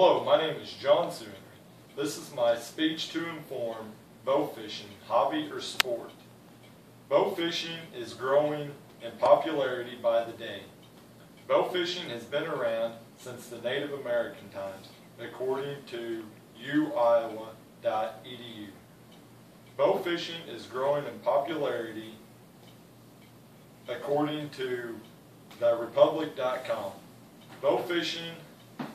Hello, my name is Jon Suhrheinrich. This is my speech to inform bow fishing, hobby or sport. Bow fishing is growing in popularity by the day. Bow fishing has been around since the Native American times, according to uiowa.edu. Bow fishing is growing in popularity according to therepublic.com. Bow fishing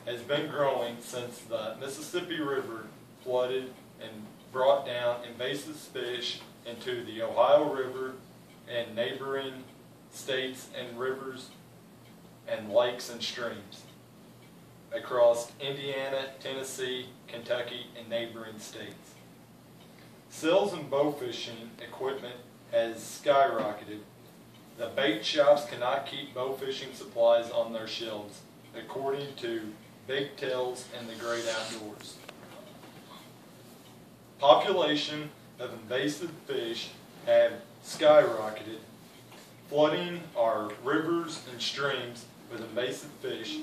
has been growing since the Mississippi River flooded and brought down invasive fish into the Ohio River and neighboring states and rivers and lakes and streams across Indiana, Tennessee, Kentucky, and neighboring states. Sales in bow fishing equipment has skyrocketed. The bait shops cannot keep bow fishing supplies on their shelves, according to Big Tails and the Great Outdoors. Population of invasive fish have skyrocketed, flooding our rivers and streams with invasive fish.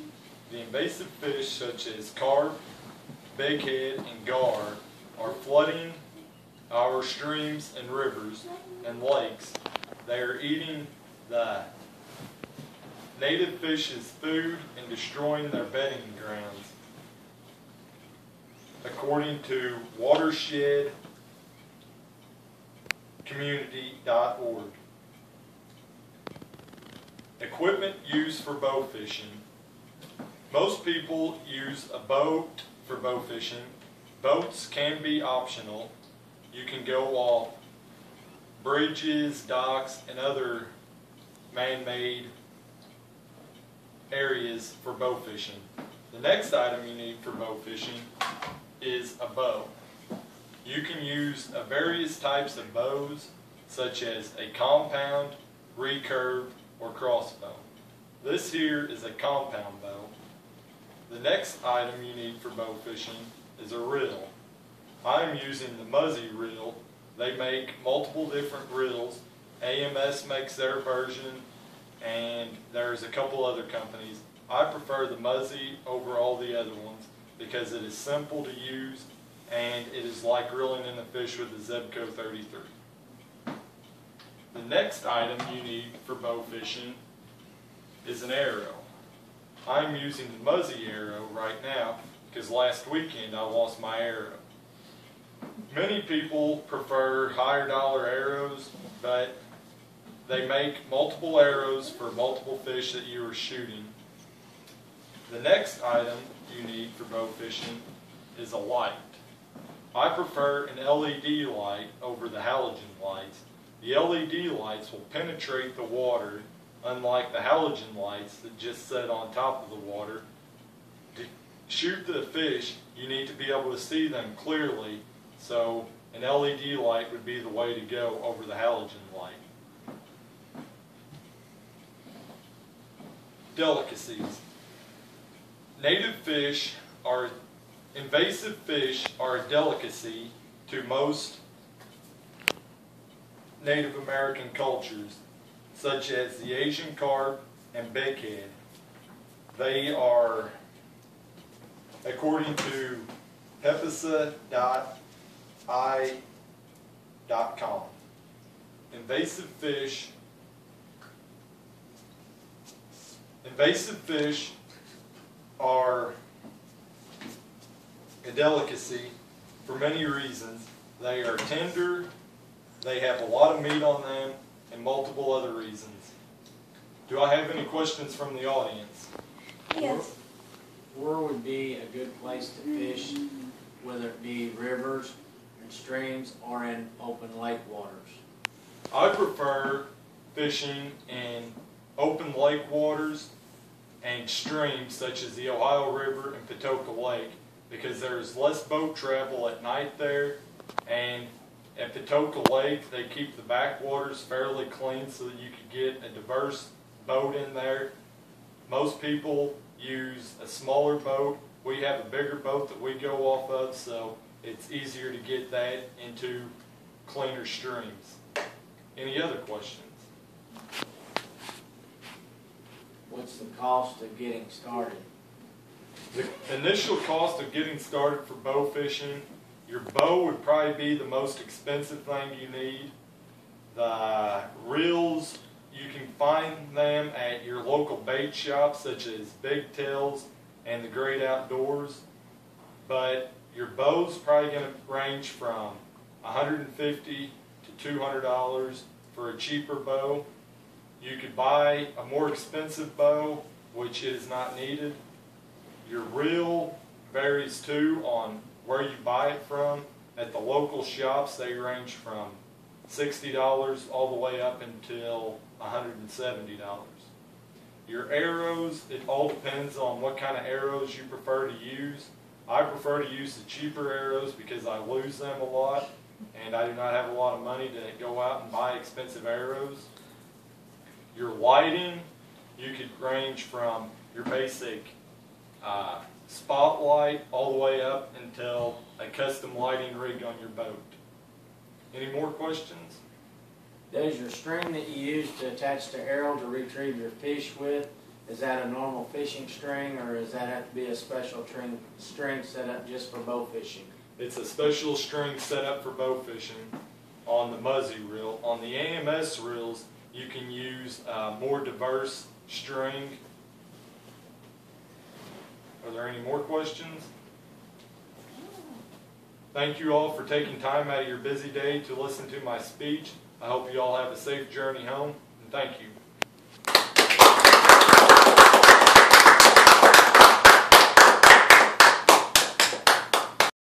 The invasive fish such as carp, bighead, and gar are flooding our streams and rivers and lakes. They are eating the native fish's food and destroying their bedding grounds, according to watershedcommunity.org. Equipment used for bow fishing. Most people use a boat for bow fishing. Boats can be optional. You can go off bridges, docks, and other man-made areas for bow fishing. The next item you need for bow fishing is a bow. You can use various types of bows, such as a compound, recurve, or crossbow. This here is a compound bow. The next item you need for bow fishing is a reel. I'm using the Muzzy reel. They make multiple different reels. AMS makes their version, and there's a couple other companies. I prefer the Muzzy over all the other ones because it is simple to use and it is like reeling in a fish with a Zebco 33. The next item you need for bow fishing is an arrow. I'm using the Muzzy arrow right now because last weekend I lost my arrow. Many people prefer higher dollar arrows, but they make multiple arrows for multiple fish that you are shooting. The next item you need for bow fishing is a light. I prefer an LED light over the halogen lights. The LED lights will penetrate the water, unlike the halogen lights that just sit on top of the water. To shoot the fish, you need to be able to see them clearly, so an LED light would be the way to go over the halogen light. Delicacies. Invasive fish are a delicacy to most Native American cultures, such as the Asian carp and bighead. They are, according to hepasa.i.com, invasive fish are a delicacy for many reasons. They are tender, they have a lot of meat on them, and multiple other reasons. Do I have any questions from the audience? Yes. Where would be a good place to fish, whether it be rivers and streams or in open lake waters? I prefer fishing in open lake waters and streams such as the Ohio River and Patoka Lake, because there's less boat travel at night there, and at Patoka Lake they keep the backwaters fairly clean so that you could get a diverse boat in there. Most people use a smaller boat. We have a bigger boat that we go off of, so it's easier to get that into cleaner streams. Any other questions? What's the cost of getting started? The initial cost of getting started for bow fishing, your bow would probably be the most expensive thing you need. The reels, you can find them at your local bait shops such as Big Tails and the Great Outdoors. But your bow's probably going to range from $150 to $200 for a cheaper bow. You could buy a more expensive bow, which is not needed. Your reel varies too on where you buy it from. At the local shops, they range from $60 all the way up until $170. Your arrows, it all depends on what kind of arrows you prefer to use. I prefer to use the cheaper arrows because I lose them a lot, and I do not have a lot of money to go out and buy expensive arrows. Your lighting, you could range from your basic spotlight all the way up until a custom lighting rig on your boat. Any more questions? Does your string that you use to attach the arrow to retrieve your fish with, is that a normal fishing string, or does that have to be a special string set up just for bow fishing? It's a special string set up for bow fishing on the Muzzy reel. On the AMS reels, you can use a more diverse string. Are there any more questions? Thank you all for taking time out of your busy day to listen to my speech. I hope you all have a safe journey home, and thank you.